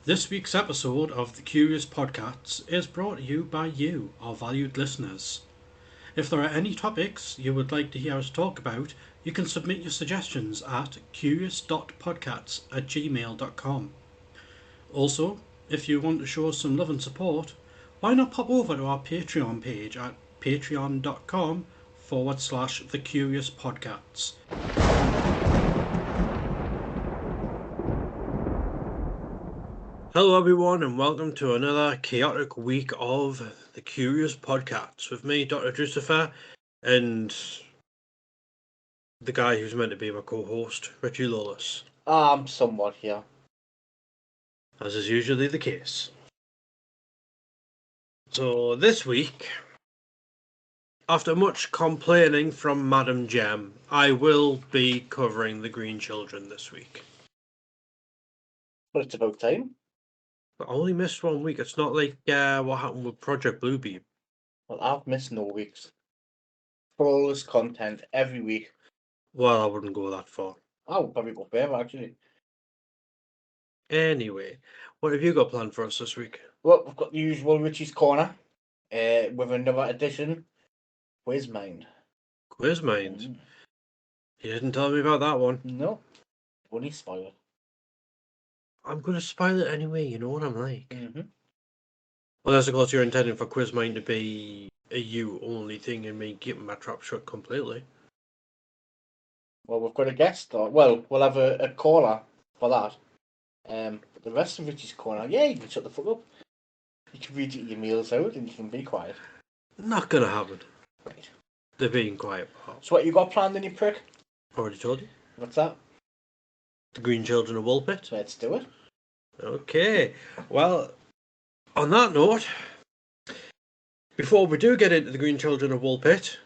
This week's episode of the Curious Podcasts is brought to you by you, our valued listeners. If there are any topics you would like to hear us talk about, you can submit your suggestions at curious.podcasts@gmail.com. Also, if you want to show us some love and support, why not pop over to our Patreon page at patreon.com/The Curious Podcasts. Hello everyone and welcome to another chaotic week of the Curious Podcasts with me, Dr. Drewcifer, and the guy who's meant to be my co-host, Richie Lawless. I'm somewhat here. As is usually the case. So this week, after much complaining from Madam Gem, I will be covering the Green Children this week. But it's about time. But I only missed 1 week. It's not like what happened with Project Bluebeam. Well, I've missed no weeks. Flawless content every week. Well, I wouldn't go that far. I would probably go further, actually. Anyway, what have you got planned for us this week? Well, we've got the usual Richie's Corner with another edition. Quiz Mind. Quiz Mind? You didn't tell me about that one. No. Only spoil. I'm going to spoil it anyway, you know what I'm like. Mm-hmm. Well, that's of course you're intending for Quiz Mind to be a you-only thing and me keeping my trap shut completely. Well, we've got a guest. Well, we'll have a caller for that. But the rest of Richie's Corner, yeah, you can shut the fuck up. You can read your meals out and you can be quiet. Not going to happen. Right. They're being quiet. So what you got planned in your prick? Already told you. What's that? The Green Children of Woolpit. Let's do it. Okay. Well, on that note, before we do get into the Green Children of Woolpit,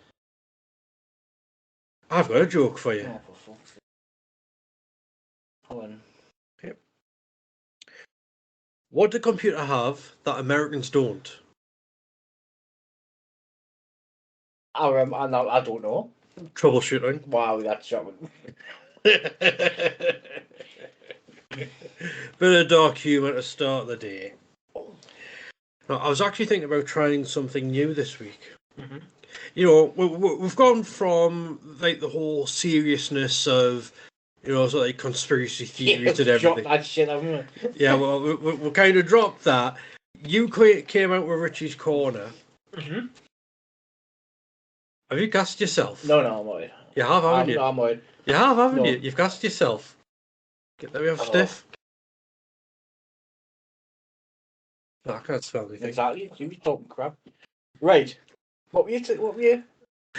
I've got a joke for you. Oh, for fuck's sake. Go on. Okay. What do computers have that Americans don't? I don't know. Troubleshooting. Wow, that's shocking. Bit of dark humour to start the day. Now, I was actually thinking about trying something new this week. Mm-hmm. You know, we've gone from like the whole seriousness of, you know, sort of like conspiracy theories and everything. That shit, haven't we? Yeah, well, we kind of dropped that. You came out with Richie's Corner. Mm-hmm. Have you gassed yourself? No, I'm worried. You have, haven't you? I'm worried. You have, haven't No. you? You've gassed yourself. Get that off stiff. No, I can't spell anything. Exactly. You were talking crap. Right. What were you?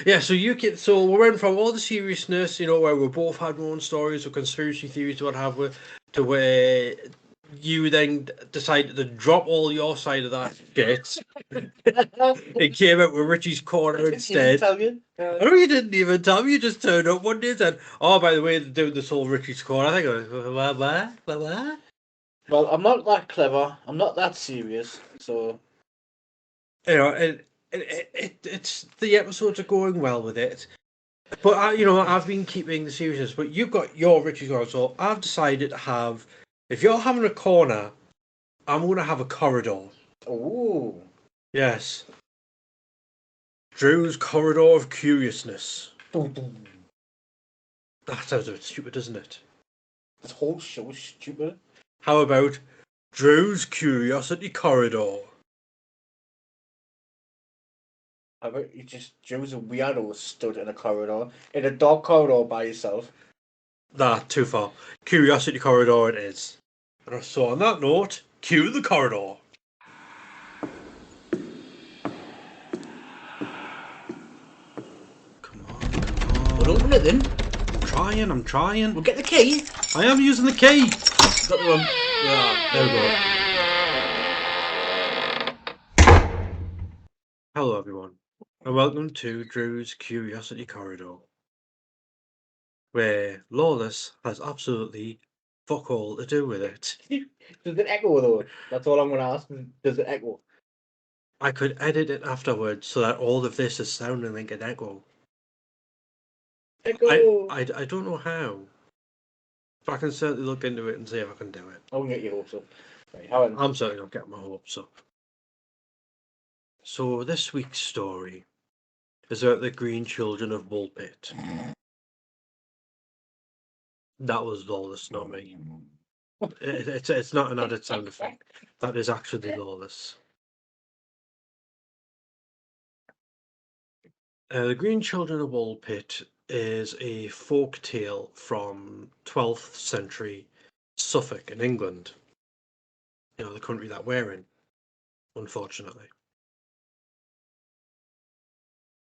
Yeah, so so we went from all the seriousness, you know, where we both had our own stories of conspiracy theories to what have we, to where you then decided to drop all your side of that shit. It came out with Richie's Corner instead. Tell you. I know you didn't even tell me. You just turned up one day and said, "Oh, by the way, they're doing this whole Richie's Corner." I think I was, what? Well, I'm not that clever. I'm not that serious. So, You know, it's the episodes are going well with it. But I've been keeping the seriousness. But you've got your Richie's Corner, so I've decided to have. If you're having a corner, I'm going to have a corridor. ooh, Yes. Drew's Corridor of Curiousness. boom, boom. That sounds a bit stupid, doesn't it? This whole show is stupid. How about Drew's Curiosity Corridor? I bet you just Joe's a weirdo stood in a corridor, in a dark corridor by yourself. Nah, too far. Curiosity Corridor it is. So on that note, cue the corridor. Come on. Well, open it then. I'm trying. We'll get the key. I am using the key. Got the one. Yeah, there we go. Hello everyone, and welcome to Drew's Curiosity Corridor, where Lawless has absolutely fuck all to do with it. Does it echo though? That's all I'm going to ask. Does it echo? I could edit it afterwards so that all of this is sounding like an echo. Echo. I don't know how. But I can certainly look into it and see if I can do it. I won't get your hopes up. Right, Helen. I'm certainly not getting my hopes up. So this week's story is about the green children of Woolpit. That was Lawless, not me. It's not an added sound effect. That is actually Lawless. The Green Children of Woolpit is a folk tale from 12th century Suffolk in England. You know, the country that we're in, unfortunately.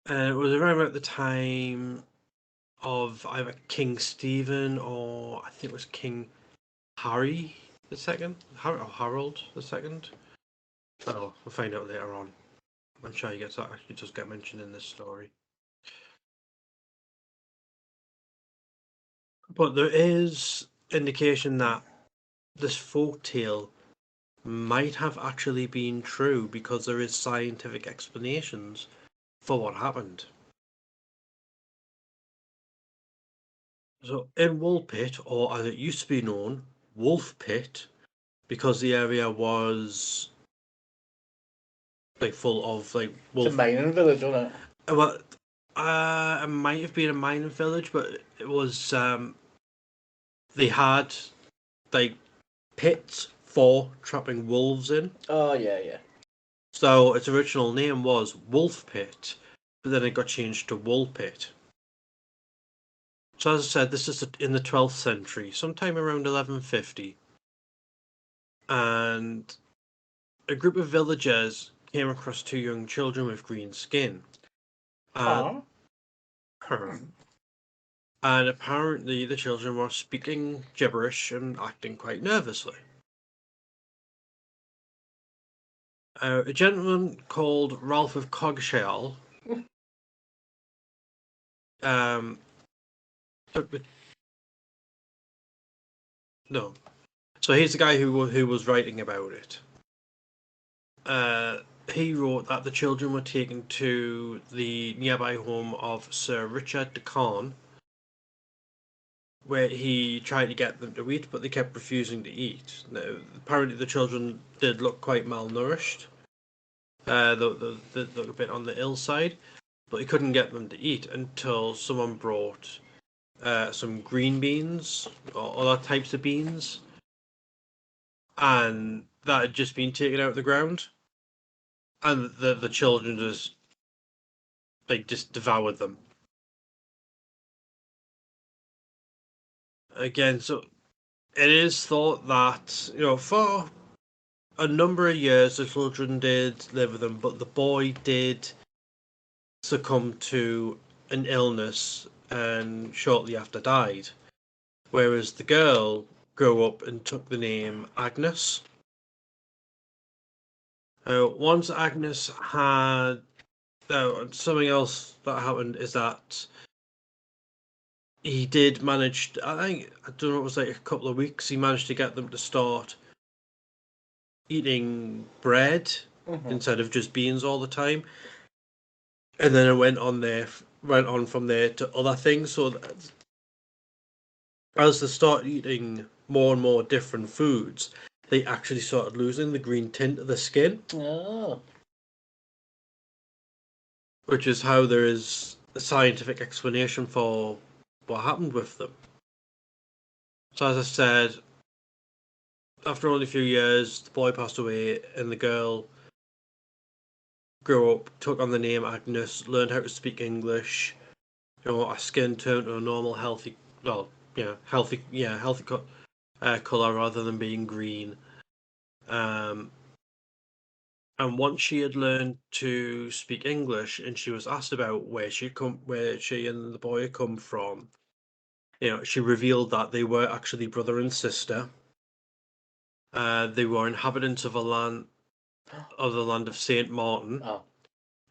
It was around about the time of either King Stephen or I think it was King Harry the Second, or Harold the Second. Oh, we'll find out later on. I'm sure he gets that actually does get mentioned in this story. But there is indication that this folk tale might have actually been true because there is scientific explanations for what happened. So in Woolpit, or as it used to be known, Wolfpit, because the area was like full of like wolf. It's a mining village, isn't it? Well, it might have been a mining village, but it was they had like pits for trapping wolves in. Oh yeah. So its original name was Wolf Pit, but then it got changed to Woolpit. So as I said, this is in the 12th century, sometime around 1150, and a group of villagers came across two young children with green skin. And apparently the children were speaking gibberish and acting quite nervously. A gentleman called Ralph of Coggeshall took the... No. So he's the guy who was writing about it. He wrote that the children were taken to the nearby home of Sir Richard de Caen, where he tried to get them to eat, but they kept refusing to eat. Now, apparently the children did look quite malnourished. They looked a bit on the ill side, but he couldn't get them to eat until someone brought some green beans or other types of beans, and that had just been taken out of the ground, and the children just devoured them. Again, so it is thought that, you know, for a number of years the children did live with them, but the boy did succumb to an illness and shortly after died, whereas the girl grew up and took the name Agnes. Once Agnes had something else that happened is that he did manage to, I don't know, it was like a couple of weeks, he managed to get them to start eating bread instead of just beans all the time, and then it went on from there to other things. So as they start eating more and more different foods, they actually started losing the green tint of the skin. Oh. Which is how there is a scientific explanation for what happened with them. So as I said, after only a few years, the boy passed away and the girl grew up, took on the name Agnes, learned how to speak English. You know, her skin turned to a normal, healthy, healthy color rather than being green. And once she had learned to speak English, and she was asked about where she and the boy had come from, you know, she revealed that they were actually brother and sister. They were inhabitants of the land of Saint Martin,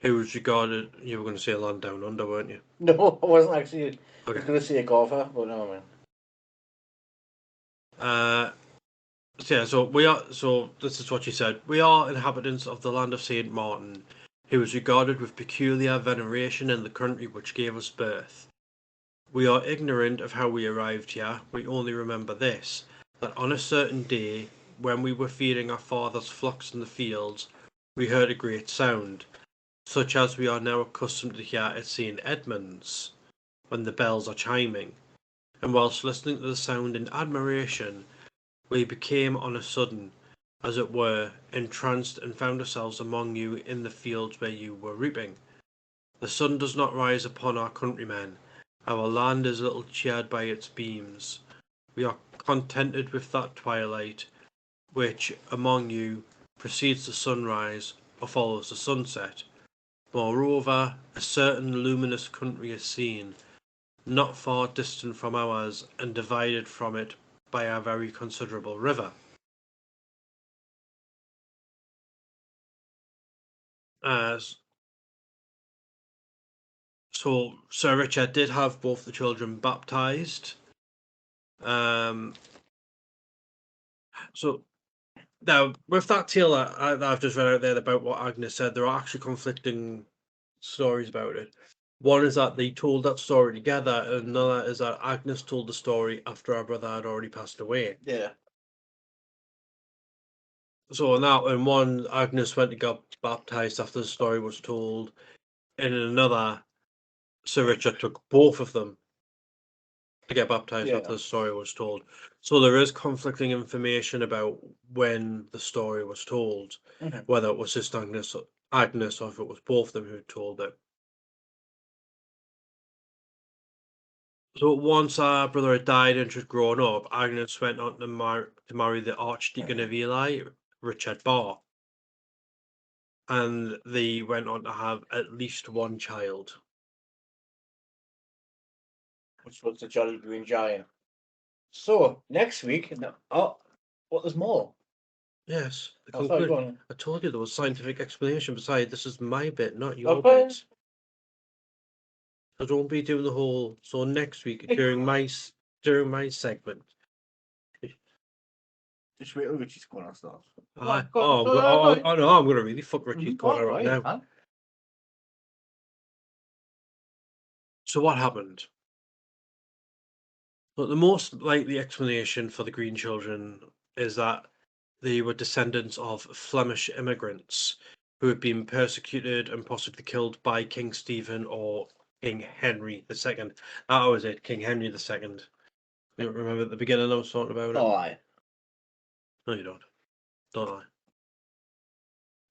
who was regarded. You were going to say a land down under, weren't you? No, I wasn't actually. Okay. I was going to say a golfer, but no, man. So this is what she said. We are inhabitants of the land of Saint Martin, who was regarded with peculiar veneration in the country which gave us birth. We are ignorant of how we arrived here. We only remember this, that on a certain day when we were feeding our father's flocks in the fields, we heard a great sound, such as we are now accustomed to hear at St. Edmund's, when the bells are chiming. And whilst listening to the sound in admiration, we became on a sudden, as it were, entranced, and found ourselves among you in the fields where you were reaping. The sun does not rise upon our countrymen. Our land is little cheered by its beams. We are contented with that twilight which among you precedes the sunrise or follows the sunset. Moreover, a certain luminous country is seen, not far distant from ours, and divided from it by a very considerable river. So Sir Richard did have both the children baptized. So now, with that tale that I've just read out there about what Agnes said, there are actually conflicting stories about it. One is that they told that story together, and another is that Agnes told the story after her brother had already passed away. Yeah. So in one, Agnes went to get baptized after the story was told, and in another, Sir Richard took both of them to get baptized after the story was told. So there is conflicting information about when the story was told, whether it was just Agnes or if it was both of them who told it. So once our brother had died and she'd grown up, Agnes went on to marry the Archdeacon of Ely, Richard Barr. And they went on to have at least one child. Which was the Jolly Green Giant. So, next week, there's more. Yes, the Oh, sorry, conclusion. go on. I told you there was scientific explanation beside. This is my bit, not your bit. So don't be doing the whole. So next week during my segment. Just wait till Richie's corner starts. Oh no, I'm gonna really fuck Richie's corner right now. Huh? So what happened? But the most likely explanation for the Green Children is that they were descendants of Flemish immigrants who had been persecuted and possibly killed by King Stephen or King Henry II. That was it, King Henry II. You don't remember at the beginning I was talking about it? Oh, aye. No, you don't. Don't I?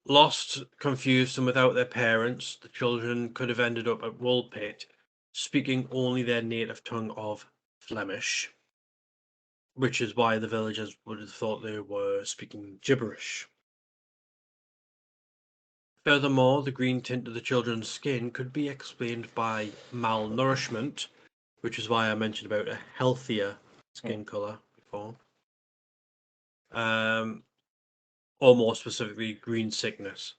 Lost, confused, and without their parents, the children could have ended up at Woolpit, speaking only their native tongue of Flemish, which is why the villagers would have thought they were speaking gibberish. Furthermore, the green tint of the children's skin could be explained by malnourishment, which is why I mentioned about a healthier skin colour before. Or more specifically, green sickness.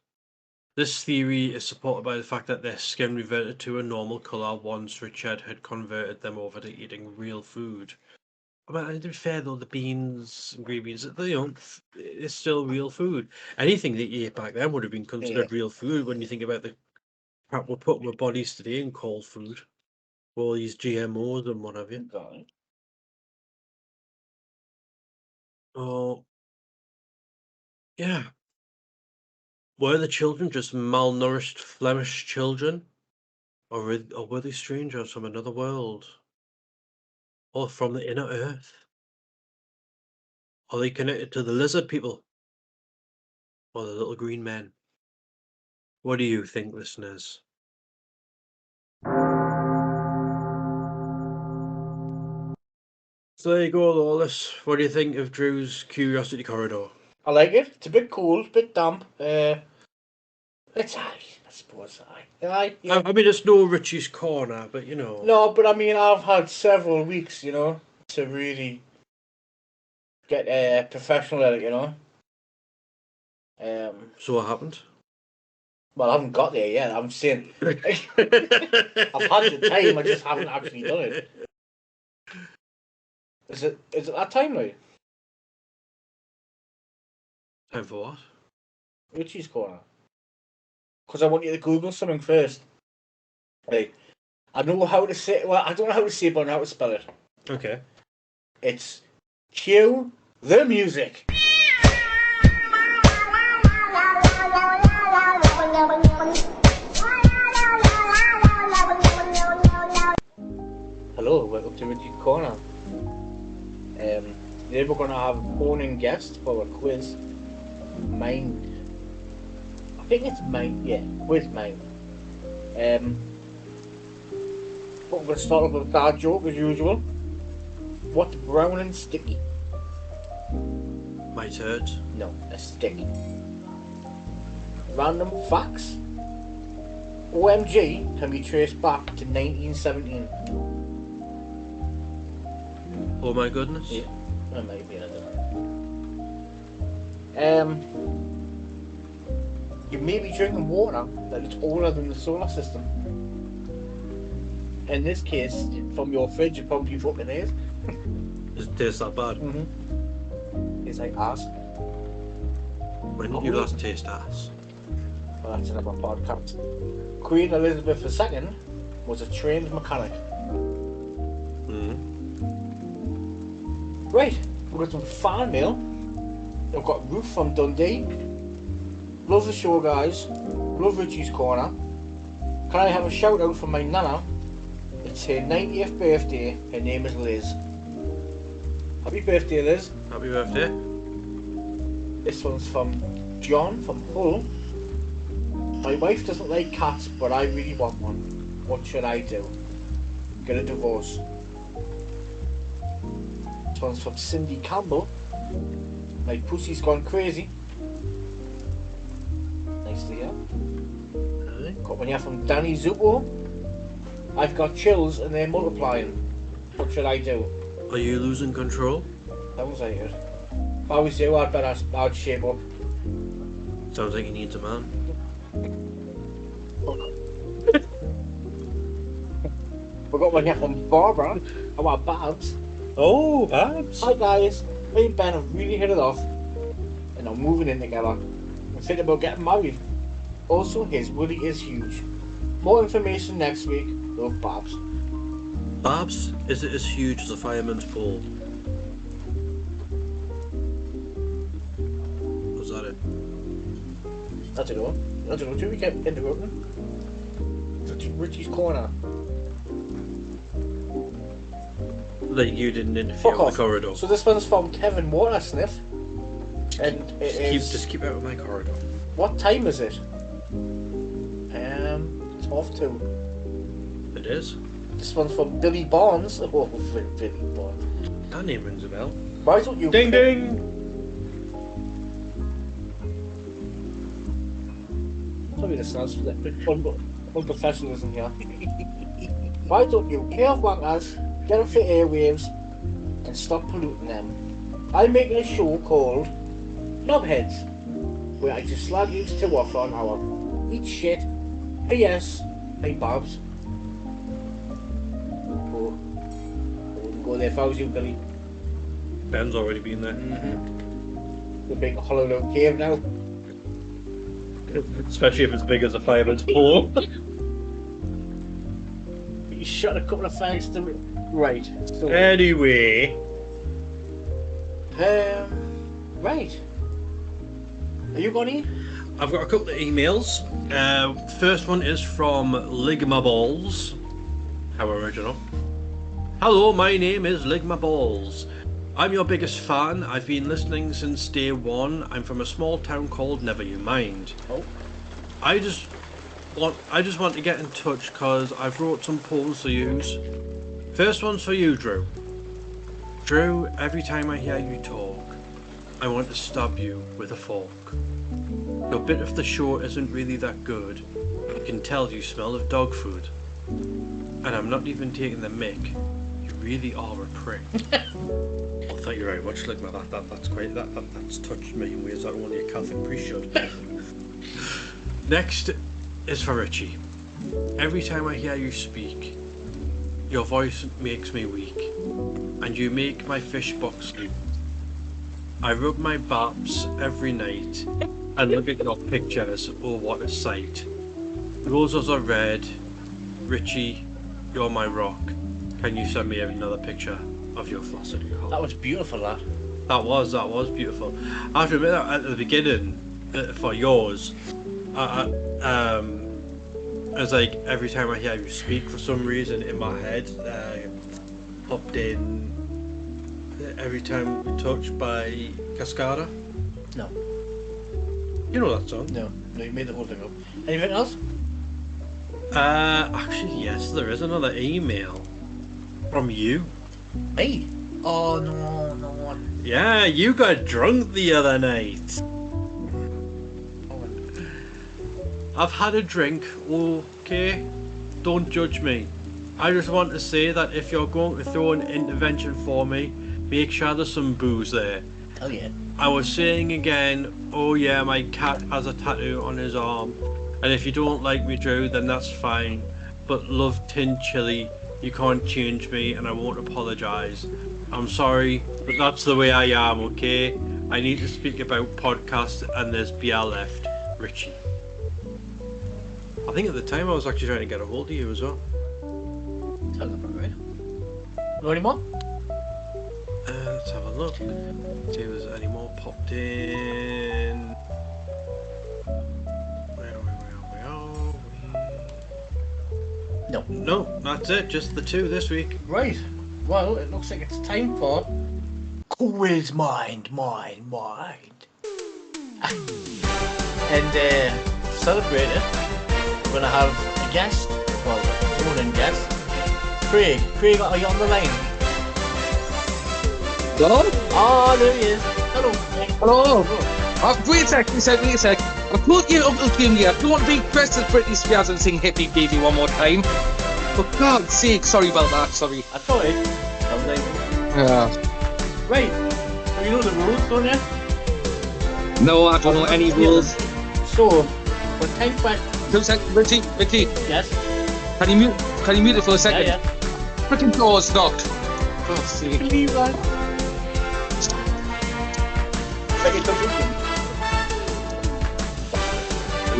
This theory is supported by the fact that their skin reverted to a normal colour once Richard had converted them over to eating real food. I mean, to be fair though, the beans and green beans, it's still real food. Anything that you ate back then would have been considered real food when you think about the crap we're putting with bodies today in cold food. All these GMOs and what have you. Oh, yeah. Were the children just malnourished Flemish children? Or were they strangers from another world? Or from the inner earth? Are they connected to the lizard people? Or the little green men? What do you think, listeners? So there you go, Lawless. What do you think of Drew's Curiosity Corridor? I like it. It's a bit cool, a bit damp. It's I suppose I. Yeah. I mean, it's no Richie's Corner, but you know. No, but I mean, I've had several weeks, to really get professional at it, So what happened? Well, I haven't got there yet. I'm saying I've had the time. I just haven't actually done it. Is it that time now? Time for what? Richie's Corner. Because I want you to Google something first. Hey, I know how to say. Well, I don't know how to say it, but I know how to spell it. Okay. It's cue the music. to Richie's Corner. They were going to have a phone-in guest for a quiz. Mind. I think it's Mind, yeah, quiz Mind. But we're going to start off with a dad joke as usual. What's brown and sticky? My turds. No, a stick. Random facts. OMG can be traced back to 1917. Oh my goodness. Yeah, that might be another. You may be drinking water that is older than the solar system. In this case, from your fridge, it probably fucking is. It tastes that bad. It's like ass. When did you last taste ass? Well, that's another podcast. Queen Elizabeth II was a trained mechanic. Right, we've got some fan mail. We've got Ruth from Dundee. Love the show, guys. Love Richie's Corner. Can I have a shout out for my nana? It's her 90th birthday. Her name is Liz. Happy birthday, Liz. Happy birthday. This one's from John from Hull. My wife doesn't like cats, but I really want one. What should I do? Get a divorce. This one's from Cindy Campbell. My pussy's gone crazy. Nice to hear. Got one here from Danny Zupo. I've got chills and they're multiplying. What should I do? Are you losing control? Sounds like it. If I was you, I'd shape up. Sounds like he needs a man. We got one here from Barbara about Babs. Oh, Babs. Hi guys, me and Ben have really hit it off and are moving in together. We're thinking about getting married. Also, his willy is huge. More information next week. Love, Babs. Babs, is it as huge as a fireman's pole? Was that it? I don't know. Do we get interrupting? It's Richie's Corner. Like you didn't interfere with the corridor. So this one's from Kevin Watersniff. And Just keep out of my corridor. What time is it? It's half 2. It is? This one's from Billy Barnes. Oh, Billy Barnes. That name rings a bell. Why don't you... Ding ding! Sorry, this sounds unprofessionalism here. Why don't you care wankers, get off the airwaves and stop polluting them? I'm making a show called Knobheads, where I just slag you to off for an hour. Eat shit. P.S. Hey Babs. Oh, I wouldn't go there if I was you, Billy. Ben's already been there. The big hollow little cave now. Especially if it's big as a fireman's pole. You shot a couple of fangs to me. Right. So, Anyway. right. Are you going to? I've got a couple of emails. First one is from Ligma Balls. How original. Hello, my name is Ligma Balls. I'm your biggest fan. I've been listening since day one. I'm from a small town called Never You Mind. Oh. I just want to get in touch because I've wrote some poems to use. First one's for you, Drew. Drew, every time I hear you talk, I want to stab you with a fork. Your bit of the show isn't really that good. I can tell you smell of dog food. And I'm not even taking the mick. You really are a prick. Well, thank you very much, Ligma. That's touched me in ways that only a Catholic priest should. Next is for Richie. Every time I hear you speak, your voice makes me weak, and you make my fish box leap. I rub my baps every night and look at your pictures. Oh, what a sight! Roses are red. Richie, you're my rock. Can you send me another picture of your flacid cock? That was beautiful, that. That was beautiful. I have to admit that at the beginning, for yours, it's like every time I hear you speak, for some reason in my head, popped in every time we touch by Cascada? No. You know that song? No, you made the whole thing up. Anything else? Actually, yes, there is another email from you. Me? Oh, no. Yeah, you got drunk the other night. I've had a drink, okay? Don't judge me. I just want to say that if you're going to throw an intervention for me, make sure there's some booze there. Hell yeah. I was saying again, oh yeah, my cat has a tattoo on his arm. And if you don't like me, Drew, then that's fine. But love tin chili, you can't change me and I won't apologise. I'm sorry, but that's the way I am, okay? I need to speak about podcasts and there's beer left. Richie. I think at the time I was actually trying to get a hold of you as well. Sounds about right. No any more? Let's have a look. See if there's any more popped in. Where are we? No. No, that's it. Just the two this week. Right. Well, it looks like it's time for Quiz Mind. And celebrate it, we're going to have a guest, well, phone-in guest. Craig, are you on the line? Hello? Oh, there he is. Hello, Craig. Hello. Wait a sec. I thought you Uncle Jim here. Do you want to be dressed as Britney Spears and sing Happy Baby one more time? For God's sake, sorry about that, sorry. That's alright. Right. So you know the rules, don't you? No, I don't know any rules. So, for 10 questions. 2 seconds, Richie. Yes? Can you mute it for a second? Yeah. Freaking door's knocked. God's sake. Leave that. Second question.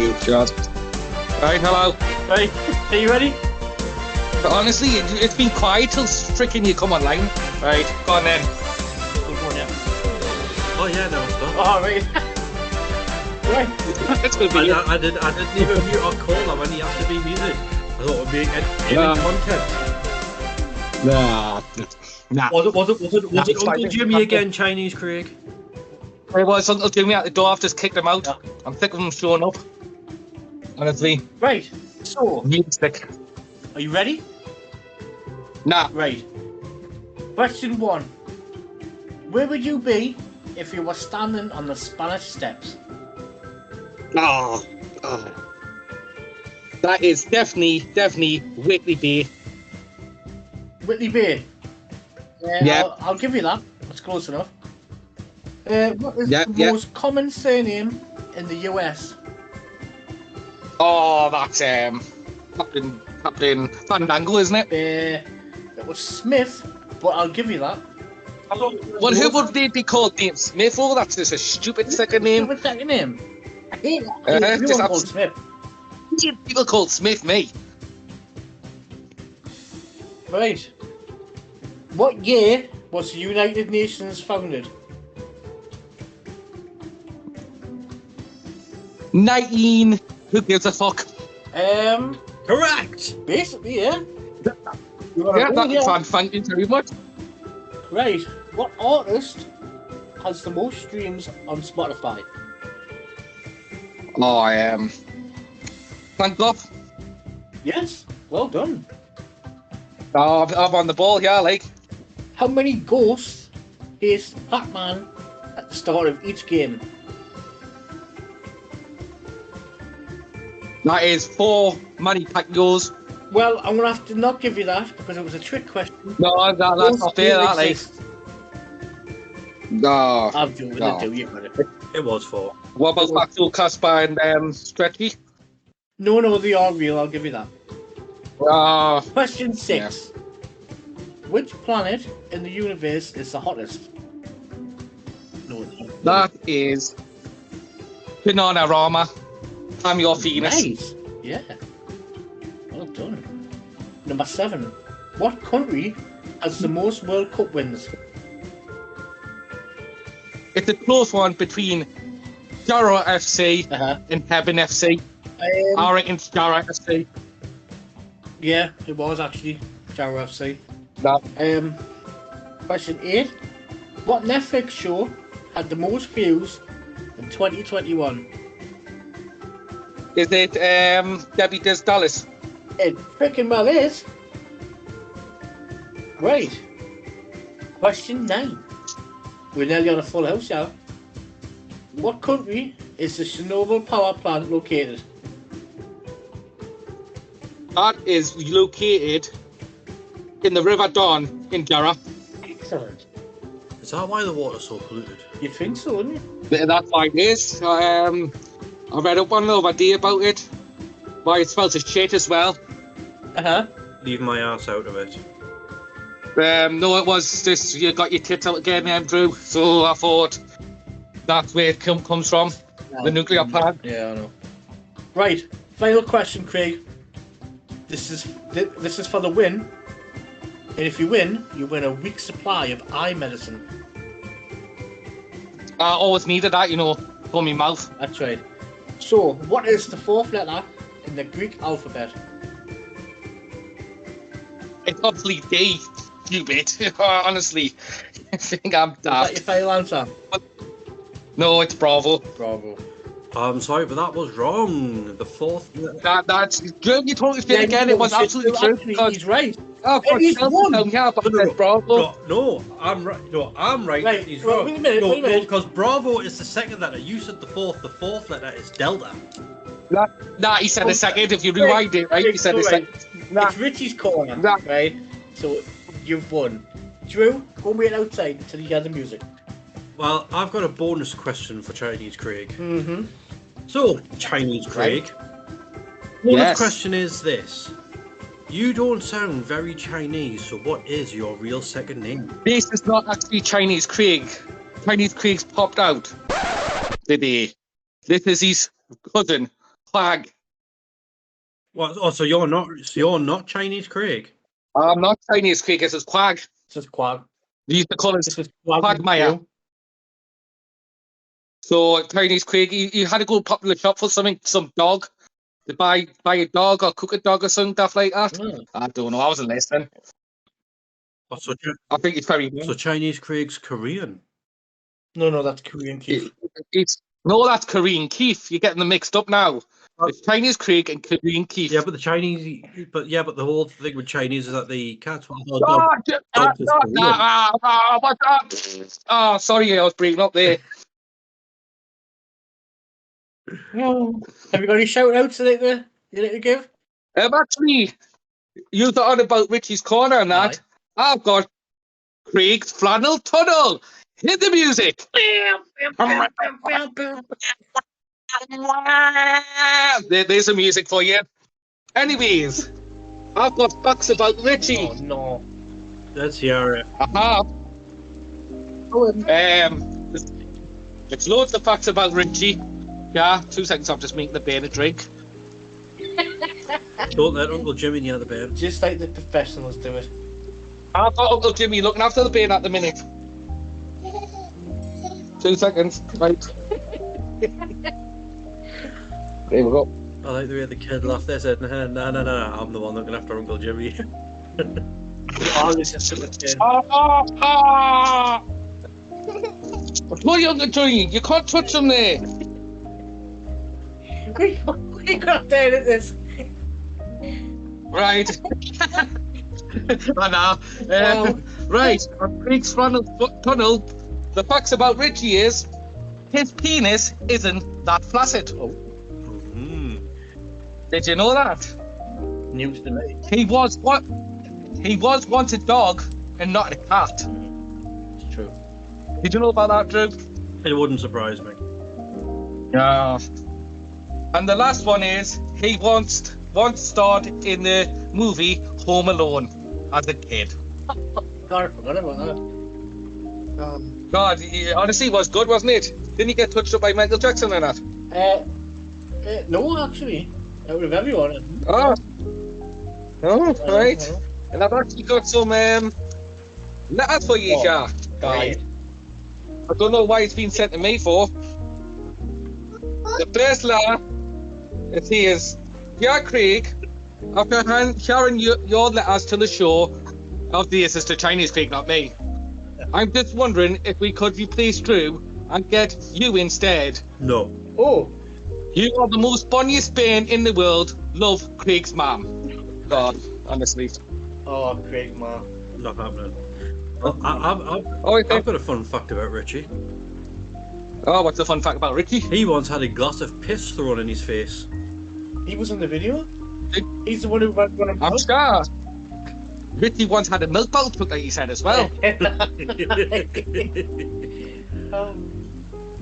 You just. Right, hello. Right, are you ready? Honestly, it's been quiet till freaking you come online. Right, go on then. Oh yeah, no, it's done. Oh, right. Right. It's gonna be I didn't even mute our caller when he has to be muted. I thought it would be entertaining content. Nah. Was it Uncle Jimmy again, Chinese Craig? It was Uncle Jimmy at the door. I've just kicked him out. I'm sick of him showing up. Honestly. Right. So, Music. are you ready? Nah. Right. Question 1. Where would you be if you were standing on the Spanish Steps? Oh. That is definitely Whitley Bay. Whitley Bay. Yeah. I'll give you that. That's close enough. What is the most common surname in the US? Oh, that's Captain Fandango, isn't it? It was Smith, but I'll give you that. Well, who would they be called? Name Smith? Oh, that's just a stupid second name. Stupid second name. I hate that. Everyone called Smith. People called Smith me. Right. What year was the United Nations founded? 19. Who gives a fuck? Correct! Basically, yeah. Thank you very much. Right. What artist has the most streams on Spotify? Oh, I am. Thank God. Yes. Well done. Oh, I'm on the ball, yeah, like. How many ghosts is Pac-Man at the start of each game? That is 4 money pack goals. Well, I'm going to have to not give you that because it was a trick question. No, that's not fair, that, like. No. I'll do it, you got it. It was 4. What about Maxwell Casper and Stretchy? No, they are real, I'll give you that. Question 6. Yeah. Which planet in the universe is the hottest? No, that is Bananarama. I'm your Venus. Nice. Yeah. Well done. Number 7. What country has the most World Cup wins? It's a close one between Jarrow FC and Heaven FC. I reckon it's Jarrow FC. Yeah, it was actually Jarrow FC. No. Question 8. What Netflix show had the most views in 2021? Is it Debbie Does Dallas? It freaking well is. Right. Question 9. We're nearly on a full house now. What country is the Chernobyl power plant located? That is located in the River Don in Jarrah. Excellent. Is that why the water's so polluted? You'd think so, wouldn't you? That's why it is. I read up on the other day about it. Why it smells of shit as well. Uh-huh. Leave my ass out of it. No, it was just you got your tits out again, Drew. So I thought that's where it comes from. The nuclear plant. Yeah, I know. Right. Final question, Craig. This is for the win. And if you win a week's supply of eye medicine. I always needed that, for my mouth. That's right. So, what is the 4th letter in the Greek alphabet? It's obviously D, stupid. Honestly, I think I'm Is that daft. your final answer? No, it's Bravo. Bravo. I'm sorry, but that was wrong. The 4th. That's Drew. You told me again. It was absolutely true. Actually, he's right. Oh, And he's won. Yeah, but it's Bravo. No, I'm right. No, I'm right. Right, He's well, wrong. wait a minute, no, wait a minute. because Bravo is the 2nd letter. You said the 4th. The 4th letter is Delta. Nah, he said a second. If you rewind it, right? He said a second. Nah. It's Richie's corner, Nah. right? So, you've won. Drew, go wait outside until you hear the music. Well, I've got a bonus question for Chinese Craig. Mm-hmm. So, Chinese Craig, bonus Yes. question is this. You don't sound very Chinese, so what is your real second name? This is not actually Chinese Craig. Chinese Craig's popped out today. This is his cousin, Quag. What? Oh, so you're not Chinese Craig? I'm not Chinese Craig, this is Quag. This is Quag. They used to call us This is Quagmire. So Chinese Craig, he had to go to popular shop for some dog. To buy a dog or cook a dog or something stuff like that. Mm. I don't know, I wasn't listening. Oh, so, I think it's very so Chinese Craig's Korean. No, that's Korean Keith. No, that's Korean Keith. You're getting them mixed up now. It's Chinese Craig and Korean Keith. Yeah, but the whole thing with Chinese is that the cats. Sorry, I was breaking up there. Have you got any shout outs you like to give? Actually, you thought about Richie's Corner and that. I've got Craig's Flannel Tunnel. Hit the music. There's some music for you. Anyways, I've got facts about Richie. Oh no. Let's hear it. It's loads of facts about Richie. Yeah, 2 seconds, I'm just making the bear a drink. Don't let Uncle Jimmy near the bed. Just like the professionals do it. I've got Uncle Jimmy looking after the bear at the minute. 2 seconds, right. There we go. I like the way the kid laughed. They said, no, I'm the one looking after Uncle Jimmy. Oh, this is super good. What are you doing? You can't touch them there. We got down at this. Right. I know. Right. On Craig's Flannel Tunnel, the facts about Richie is his penis isn't that flaccid. Oh. Did you know that? News to me. He was once a dog and not a cat. It's true. Did you know about that, Drew? It wouldn't surprise me. Yeah. And the last one is he once starred in the movie Home Alone as a kid. God, I forgot about that. God, honestly, it was good, wasn't it? Didn't he get touched up by Michael Jackson or not? No, actually. Out of everyone. Oh, right. And I've actually got some letters for you, Oh, guys. I don't know why it's been sent to me for. The first letter, it says, Dear Craig, after sharing your letters to the show, Obviously, this is the Chinese Craig, not me. I'm just wondering if we could replace Drew and get you instead. No. Oh, You are the most funniest band in the world. Love, Craig's mum. God, honestly. oh, Craig, man. Not happening. I've got a fun fact about Richie. Oh, what's the fun fact about Richie? He once had a glass of piss thrown in his face. He was in the video. He's the one who went on. I'm sure. Richie once had a milk bottle put like he said as well.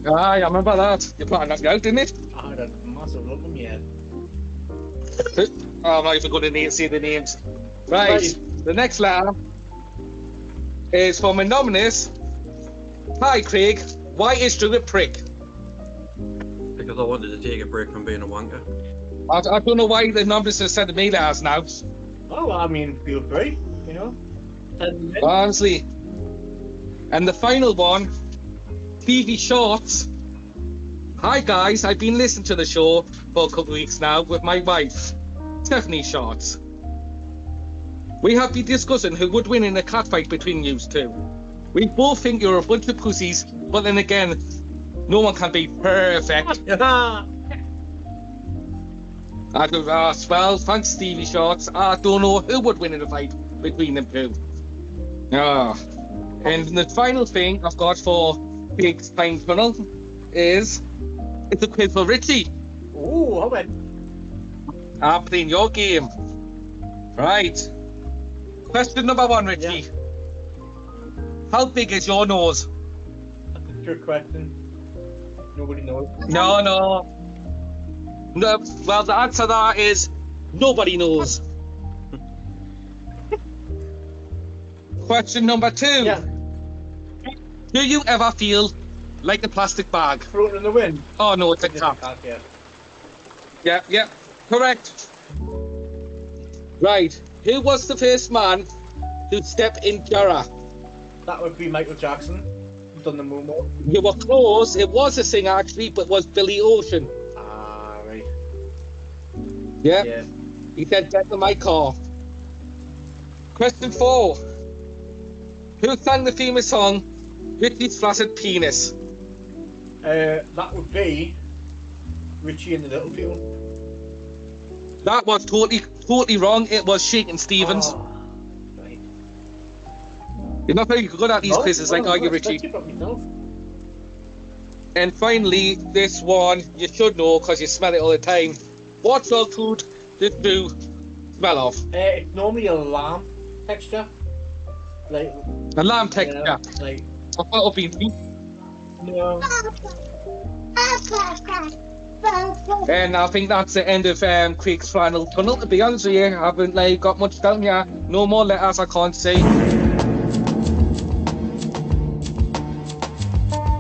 I remember that. You put that out, didn't it? I had a massive look at me head. Oh, I'm not even going to say the names. Right. The next letter is from Anonymous. Hi, Craig. Why is Drew a prick? Because I wanted to take a break from being a wanker. I don't know why the Anonymous has sent me letters now. Oh, well, I mean, feel free, you know. Honestly. And the final one, TV Shorts. Hi guys, I've been listening to the show for a couple of weeks now with my wife, Stephanie Shorts. We have been discussing who would win in a catfight between you two. We both think you're a bunch of pussies, but then again, no one can be perfect. I don't ask, well, thanks Stevie Shorts. I don't know who would win in a fight between them two. And the final thing I've got for Big Time Tunnel is it's a quiz for Richie. Oh, how about? I'm playing your game. Right. Question number 1, Richie. Yeah. How big is your nose? That's a trick question. Nobody knows. No. Well, the answer to that is nobody knows. Question number 2. Yeah. Do you ever feel like a plastic bag? Floating in the wind. Oh no, it's a cat. Yeah. Yeah, correct. Right. Who was the first man to step in Jara? That would be Michael Jackson. Who's done the moonwalk. You were close. It was a singer actually, but it was Billy Ocean. Ah, right. Yeah. He said, "Get in my car." Question 4. Who sang the famous song Richie's Flaccid Penis? That would be Richie and the Little People. That was totally wrong. It was Shakin' Stevens. Oh, right. You're not very good at these quizzes, like, are you, Richie? And finally, this one you should know because you smell it all the time. What dog food did Drew smell of? It's normally a lamb texture. Like A lamb texture. Yeah, like I thought it would be meat. no. And I think that's the end of Craig's final tunnel. To be honest with you, I haven't got much down here. No more letters I can't say.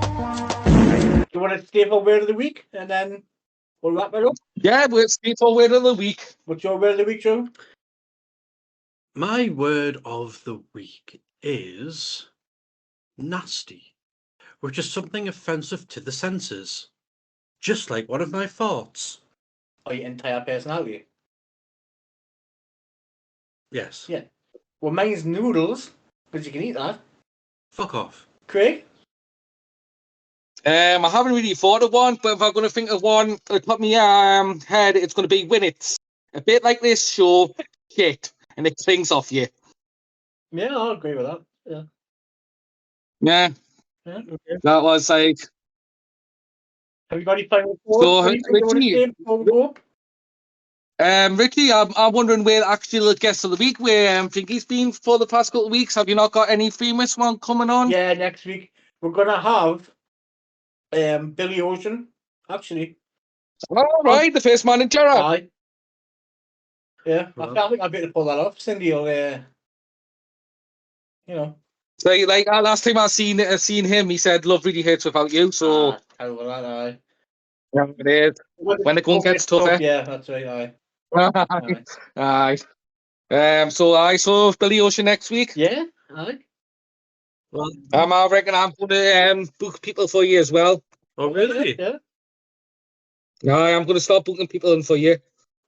Do you want to stay for word of the week and then we'll wrap it up? Yeah, we'll stay for word of the week. What's your word of the week, Joe? My word of the week is nasty, which is something offensive to the senses, just like one of my farts. Or your entire personality? Yes. Yeah. Well, mine's noodles, because you can eat that. Fuck off. Craig? I haven't really thought of one, but if I'm going to think of one at the top of my head, it's going to be Winnets. A bit like this show, shit, and it clings off you. Yeah, I'll agree with that. Yeah. Yeah, Okay. that was like... Have you got any final thoughts? So, Anything you want to say before we go? Richie, I'm wondering where the actual guest of the week, where think he's been for the past couple of weeks. Have you not got any famous one coming on? Yeah, next week we're gonna have Billy Ocean, actually. All right, the first man in Jara. Aye. Yeah, Well. I think I'll be able to pull that off. Cindy will, you know. So, last time I seen him, he said, "Love really hurts without you." So, Terrible, that, aye. yeah, it is. When the gun gets tougher. Yeah, that's right, aye. Aye. So Billy Ocean next week. Yeah, aye. Well, I reckon I'm going to book people for you as well. oh, really? Yeah. Aye, I'm going to start booking people in for you.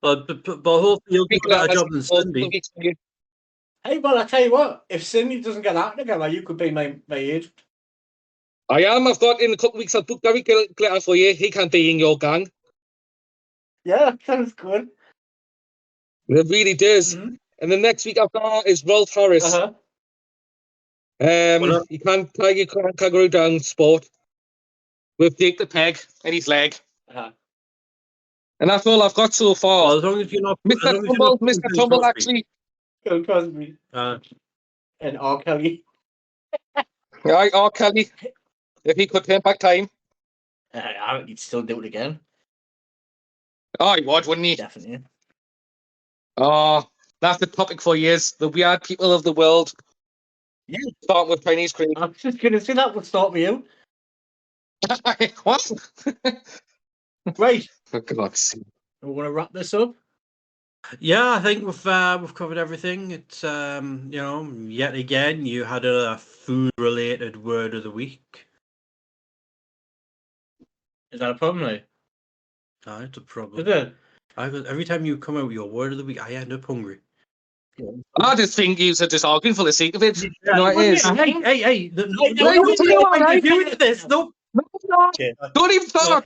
But hopefully you'll do a better job than Cindy. Hey, well, I tell you what, if Sydney doesn't get that together, you could be my agent. I am. I've got in a couple of weeks. I'll book Gary Glitter for you. He can be in your gang. Yeah, that sounds good. It really does. Mm-hmm. And the next week I've got is Rolf Harris. Uh-huh. You can't tie your kangaroo down sport with Jake the Peg and his leg. Uh-huh. And that's all I've got so far. Well, as long as you're not, as Mr. long as you're not Tumble, Mr. Bill Tumble, Cosby. actually. Bill Cosby and R. Kelly. Right, R. Kelly, if he could turn back time. I think he'd still do it again. Oh, he would, wouldn't he? Definitely. Oh, that's the topic for years. The weird people of the world. Yeah. Starting with Chinese cream. I was just going to say that would start me out. What? Right. For God's sake. We want to wrap this up. Yeah, I think we've covered everything. It's yet again you had a food related word of the week. Is that a problem now? Ah, it's a problem. Is it? Every time you come out with your word of the week, I end up hungry. I just think you are just arguing for the sake of it. You know what it is. Hey! Don't even talk. This. Nope. Don't even talk.